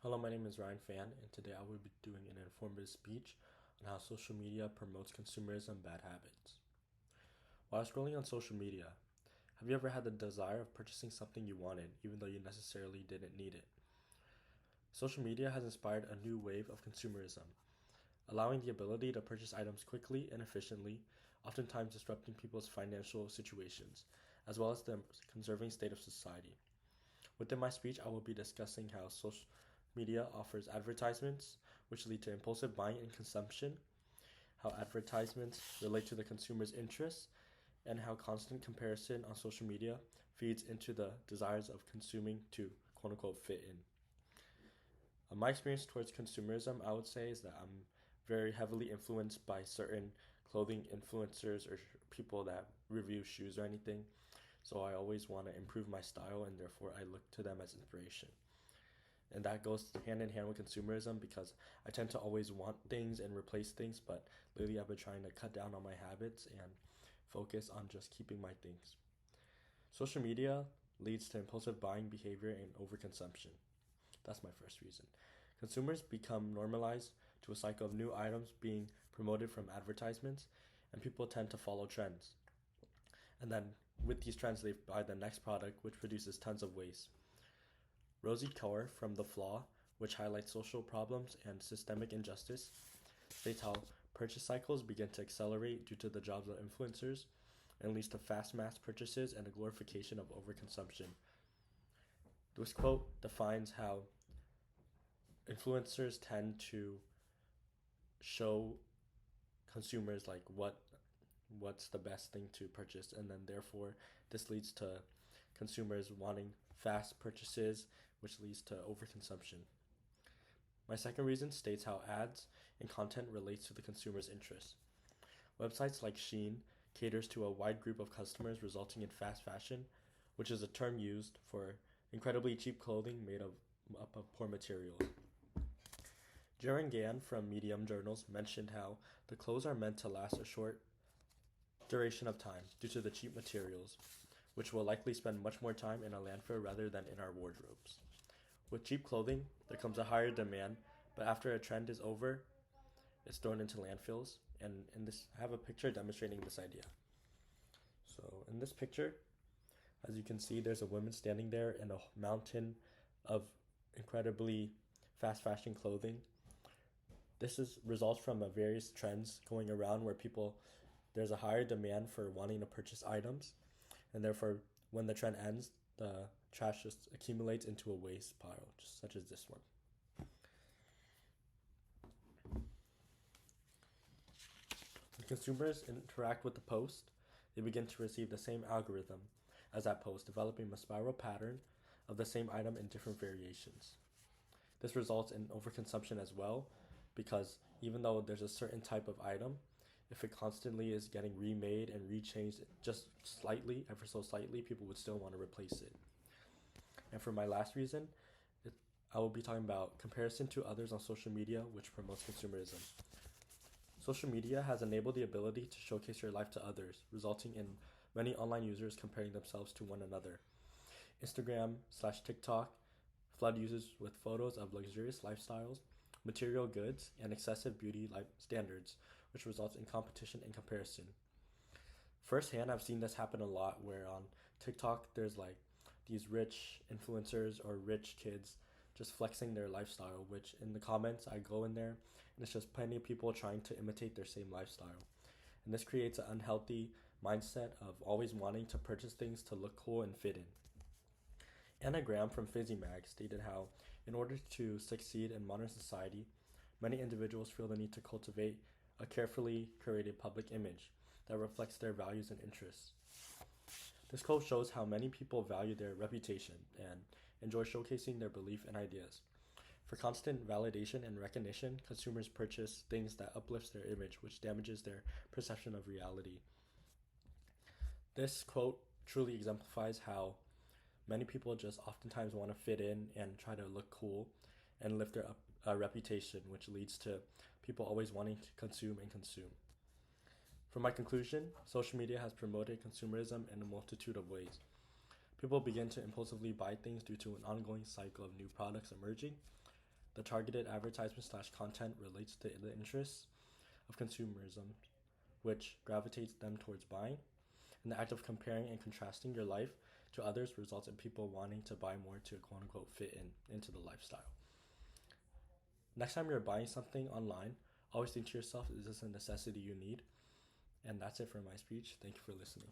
Hello, my name is Ryan Fan, and today I will be doing an informative speech on how social media promotes consumerism and bad habits. While scrolling on social media, have you ever had the desire of purchasing something you wanted, even though you necessarily didn't need it? Social media has inspired a new wave of consumerism, allowing the ability to purchase items quickly and efficiently, oftentimes disrupting people's financial situations, as well as the conserving state of society. Within my speech, I will be discussing how social media offers advertisements, which lead to impulsive buying and consumption, how advertisements relate to the consumer's interests, and how constant comparison on social media feeds into the desires of consuming to quote unquote fit in. My experience towards consumerism, I would say, is that I'm very heavily influenced by certain clothing influencers or people that review shoes or anything. So I always want to improve my style, and therefore I look to them as inspiration. And that goes hand in hand with consumerism because I tend to always want things and replace things, but lately I've been trying to cut down on my habits and focus on just keeping my things. Social media leads to impulsive buying behavior and overconsumption. That's my first reason. Consumers become normalized to a cycle of new items being promoted from advertisements, and people tend to follow trends. And then with these trends, they buy the next product, which produces tons of waste. Rosie Kaur from The Flaw, which highlights social problems and systemic injustice, states how purchase cycles begin to accelerate due to the jobs of influencers and leads to fast mass purchases and a glorification of overconsumption. This quote defines how influencers tend to show consumers like what's the best thing to purchase, and then therefore this leads to consumers wanting fast purchases, which leads to overconsumption. My second reason states how ads and content relates to the consumer's interests. Websites like Shein caters to a wide group of customers, resulting in fast fashion, which is a term used for incredibly cheap clothing made up of poor materials. Jaren Gann from Medium Journals mentioned how the clothes are meant to last a short duration of time due to the cheap materials, which will likely spend much more time in a landfill rather than in our wardrobes. With cheap clothing, there comes a higher demand, but after a trend is over, it's thrown into landfills. And in this, I have a picture demonstrating this idea. So in this picture, as you can see, there's a woman standing there in a mountain of incredibly fast fashion clothing. This is results from various trends going around where there's a higher demand for wanting to purchase items, and therefore when the trend ends, the trash just accumulates into a waste pile, just such as this one. When consumers interact with the post, they begin to receive the same algorithm as that post, developing a spiral pattern of the same item in different variations. This results in overconsumption as well, because even though there's a certain type of item, if it constantly is getting remade and rechanged just slightly, ever so slightly, people would still want to replace it. And for my last reason, I will be talking about comparison to others on social media, which promotes consumerism. Social media has enabled the ability to showcase your life to others, resulting in many online users comparing themselves to one another. Instagram/TikTok flood users with photos of luxurious lifestyles, material goods, and excessive beauty standards, which results in competition and comparison. Firsthand, I've seen this happen a lot where on TikTok there's like these rich influencers or rich kids just flexing their lifestyle, which in the comments I go in there and it's just plenty of people trying to imitate their same lifestyle. And this creates an unhealthy mindset of always wanting to purchase things to look cool and fit in. Anna Graham from Fizzy Mag stated how, in order to succeed in modern society, many individuals feel the need to cultivate a carefully curated public image that reflects their values and interests. This quote shows how many people value their reputation and enjoy showcasing their belief and ideas. For constant validation and recognition, consumers purchase things that uplifts their image, which damages their perception of reality. This quote truly exemplifies how many people just oftentimes want to fit in and try to look cool and lift their reputation, which leads to people always wanting to consume and consume. For my conclusion, social media has promoted consumerism in a multitude of ways. People begin to impulsively buy things due to an ongoing cycle of new products emerging. The targeted advertisement slash content relates to the interests of consumerism, which gravitates them towards buying. And the act of comparing and contrasting your life to others results in people wanting to buy more to quote unquote fit into the lifestyle. Next time you're buying something online, always think to yourself, is this a necessity you need? And that's it for my speech. Thank you for listening.